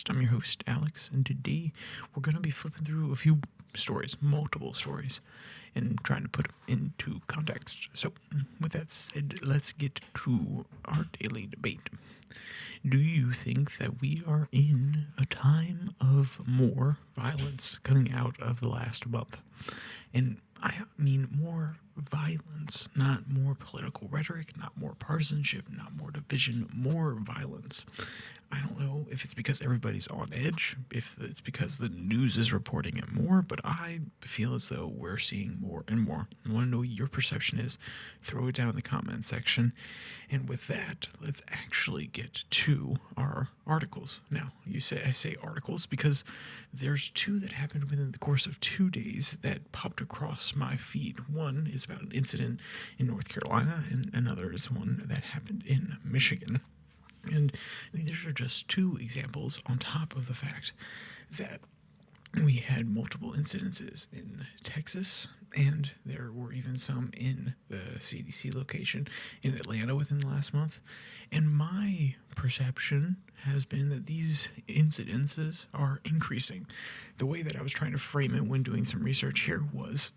podcast. I'm your host, Alex, and today we're going to be flipping through a few stories, multiple stories, and trying to put them into context. So, with that said, let's get to our daily debate. Do you think that we are in a time of more violence coming out of the last month? And I mean more violence, not more political rhetoric, not more partisanship, not more division, more violence. I don't know if it's because everybody's on edge, if it's because the news is reporting it more, but I feel as though we're seeing more and more. I want to know what your perception is. Throw it down in the comment section. And with that, let's actually get to our articles. Now, I say articles because there's two that happened within the course of 2 days that popped across my feed. One is about an incident in North Carolina, and another is one that happened in Michigan. And these are just two examples on top of the fact that we had multiple incidences in Texas, and there were even some in the CDC location in Atlanta within the last month. And my perception has been that these incidences are increasing. The way that I was trying to frame it when doing some research here was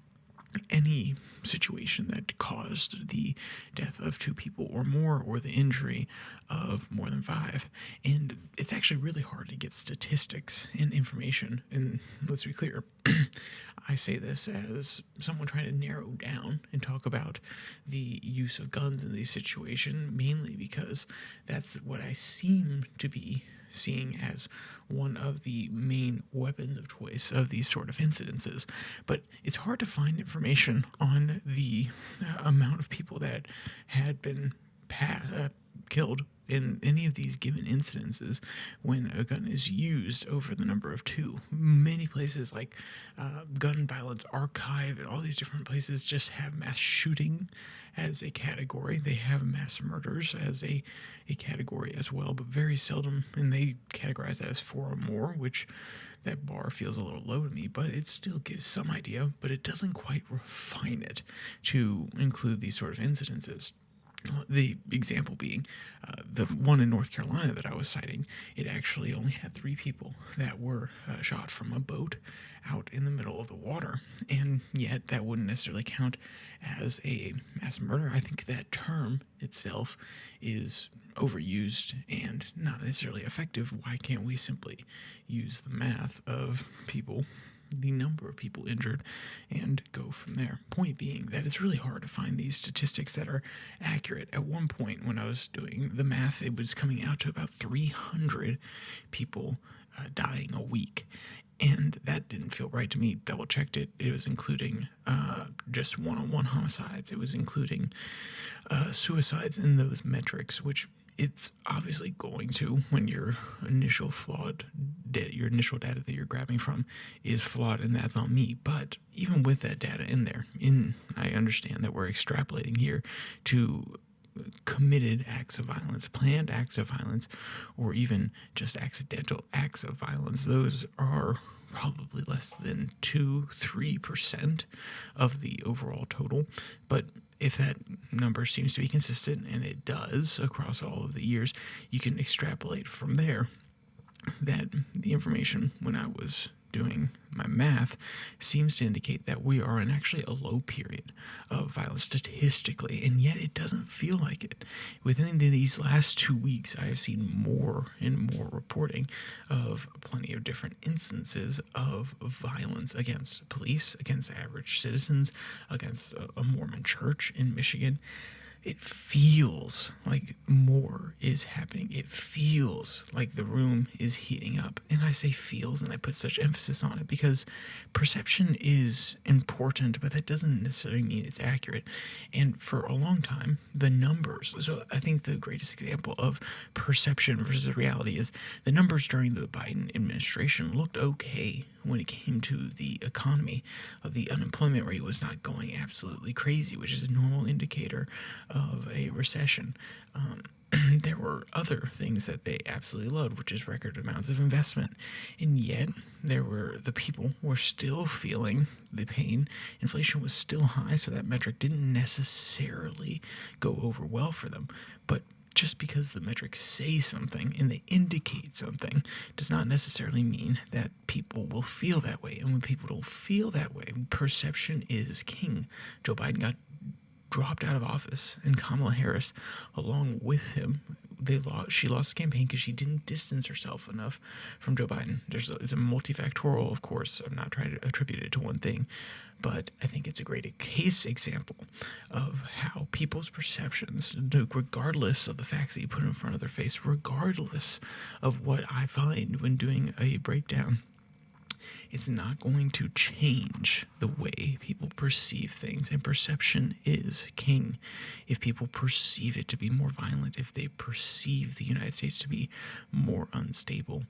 any situation that caused the death of 2 people or more, or the injury of more than 5. And it's actually really hard to get statistics and information. And let's be clear, I say this as someone trying to narrow down and talk about the use of guns in these situations, mainly because that's what I seem to be seeing as one of the main weapons of choice of these sort of incidences. But it's hard to find information on the amount of people that had been killed in any of these given incidences when a gun is used over the number of 2. Many places like Gun Violence Archive and all these different places just have mass shooting as a category. They have mass murders as a category as well, but very seldom, and they categorize that as 4 or more, which that bar feels a little low to me, but it still gives some idea, but it doesn't quite refine it to include these sort of incidences. The example being the one in North Carolina that I was citing, it actually only had 3 people that were shot from a boat out in the middle of the water, and yet that wouldn't necessarily count as a mass murder. I think that term itself is overused and not necessarily effective. Why can't we simply use the math of people, the number of people injured, and go from there? Point being that it's really hard to find these statistics that are accurate. At one point when I was doing the math, it was coming out to about 300 people dying a week, and that didn't feel right to me. Double checked it. It was including just one-on-one homicides. It was including suicides in those metrics, which it's obviously going to when your initial your initial data that you're grabbing from is flawed, and that's on me. But even with that data in there, I understand that we're extrapolating here to committed acts of violence, planned acts of violence, or even just accidental acts of violence. Those are probably less than 2-3% of the overall total. But if that number seems to be consistent, and it does across all of the years, you can extrapolate from there that the information, when I was doing my math, seems to indicate that we are in actually a low period of violence statistically, and yet it doesn't feel like it. Within these last 2 weeks, I have seen more and more reporting of plenty of different instances of violence against police, against average citizens, against a Mormon church in Michigan. It feels like more is happening. It feels like the room is heating up. And I say feels, and I put such emphasis on it because perception is important, but that doesn't necessarily mean it's accurate. And for a long time, the numbers. So I think the greatest example of perception versus reality is the numbers during the Biden administration looked okay when it came to the economy. The unemployment rate was not going absolutely crazy, which is a normal indicator of a recession. There were other things that they absolutely loved, which is record amounts of investment. And yet, the people were still feeling the pain. Inflation was still high, so that metric didn't necessarily go over well for them. But just because the metrics say something and they indicate something does not necessarily mean that people will feel that way. And when people don't feel that way, perception is king. Joe Biden got dropped out of office, and Kamala Harris, along with him, she lost the campaign because she didn't distance herself enough from Joe Biden. It's a multifactorial, of course. I'm not trying to attribute it to one thing, but I think it's a great case example of how people's perceptions, regardless of the facts that you put in front of their face, regardless of what I find when doing a breakdown, it's not going to change the way people perceive things, and perception is king. If people perceive it to be more violent, if they perceive the United States to be more unstable,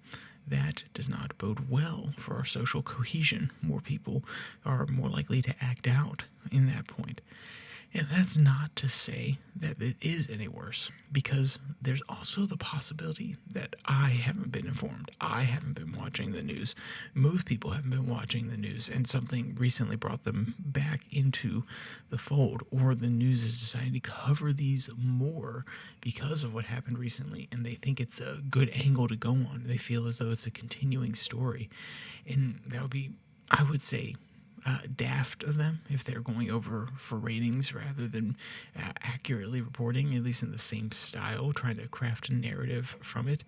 that does not bode well for our social cohesion. More people are more likely to act out in that point. And that's not to say that it is any worse, because there's also the possibility that I haven't been informed. I haven't been watching the news. Most people haven't been watching the news, and something recently brought them back into the fold, or the news is deciding to cover these more because of what happened recently, and they think it's a good angle to go on. They feel as though it's a continuing story, and that would be, I would say, daft of them if they're going over for ratings rather than accurately reporting, at least in the same style, trying to craft a narrative from it.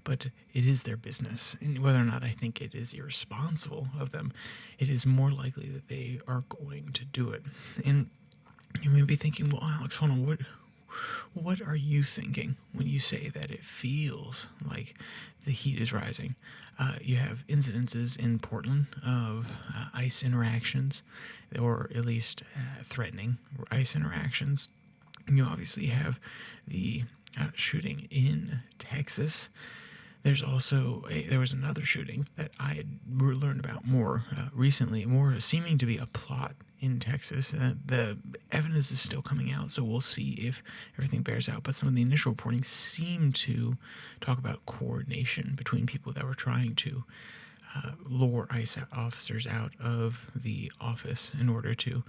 But it is their business, and whether or not I think it is irresponsible of them, it is more likely that they are going to do it. And you may be thinking, well, Alex, hold on, what are you thinking when you say that it feels like the heat is rising? You have incidences in Portland of ICE interactions, or at least threatening ICE interactions. You obviously have the shooting in Texas. There's also there was another shooting that I had learned about more recently, more seeming to be a plot in Texas. The evidence is still coming out, so we'll see if everything bears out. But some of the initial reporting seemed to talk about coordination between people that were trying to lure ICE officers out of the office in order to,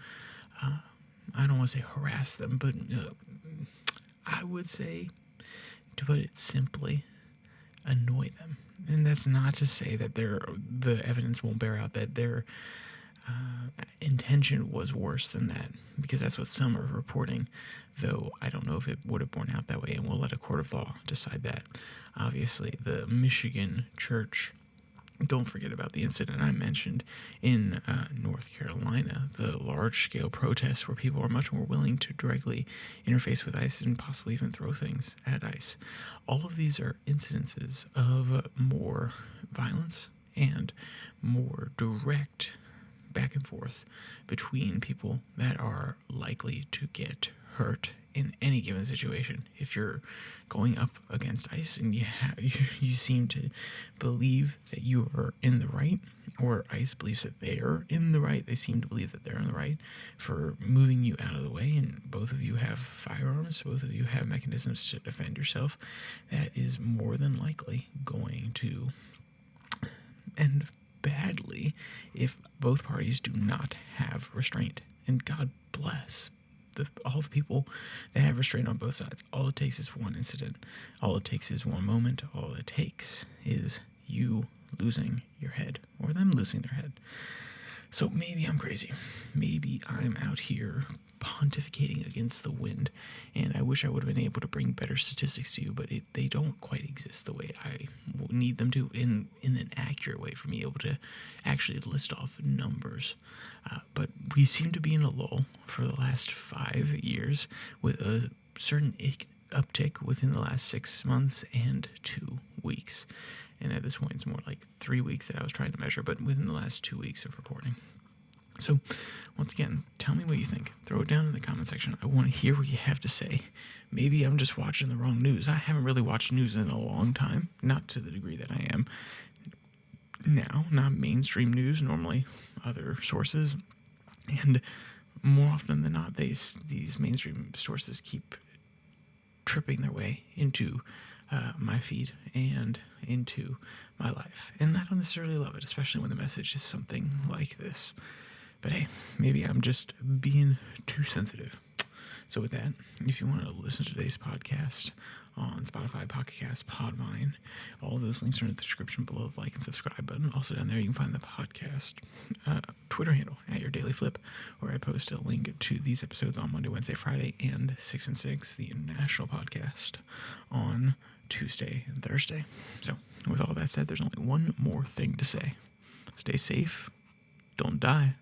I don't want to say harass them, but I would say, to put it simply, annoy them. And that's not to say that the evidence won't bear out that their intention was worse than that, because that's what some are reporting, though I don't know if it would have borne out that way, and we'll let a court of law decide that. Obviously, the Michigan church, don't forget about the incident I mentioned in North Carolina, the large-scale protests where people are much more willing to directly interface with ICE and possibly even throw things at ICE. All of these are incidences of more violence and more direct back and forth between people that are likely to get hurt in any given situation. If you're going up against ICE and you seem to believe that you are in the right, or ICE believes that they're in the right, they seem to believe that they're in the right for moving you out of the way, and both of you have firearms, both of you have mechanisms to defend yourself, that is more than likely going to end badly if both parties do not have restraint. And God bless all the people that have restraint on both sides. All it takes is one incident. All it takes is one moment. All it takes is you losing your head, or them losing their head. So maybe I'm crazy. Maybe I'm out here pontificating against the wind, and I wish I would have been able to bring better statistics to you, but they don't quite exist the way I need them to in an accurate way for me able to actually list off numbers. But we seem to be in a lull for the last 5 years, with a certain uptick within the last 6 months and 2 weeks. And at this point, it's more like 3 weeks that I was trying to measure, but within the last 2 weeks of reporting. So, once again, tell me what you think. Throw it down in the comment section. I want to hear what you have to say. Maybe I'm just watching the wrong news. I haven't really watched news in a long time, not to the degree that I am now. Not mainstream news, normally other sources. And more often than not, these mainstream sources keep tripping their way into my feed and into my life. And I don't necessarily love it, especially when the message is something like this. But hey, maybe I'm just being too sensitive. So with that, if you want to listen to today's podcast on Spotify, Pocket Cast, Podvine, all those links are in the description below the like and subscribe button. Also down there you can find the podcast Twitter handle at your Daily Flip, where I post a link to these episodes on Monday, Wednesday, Friday, and 6 and 6, the international podcast, on Tuesday and Thursday. So with all that said, there's only one more thing to say. Stay safe. Don't die.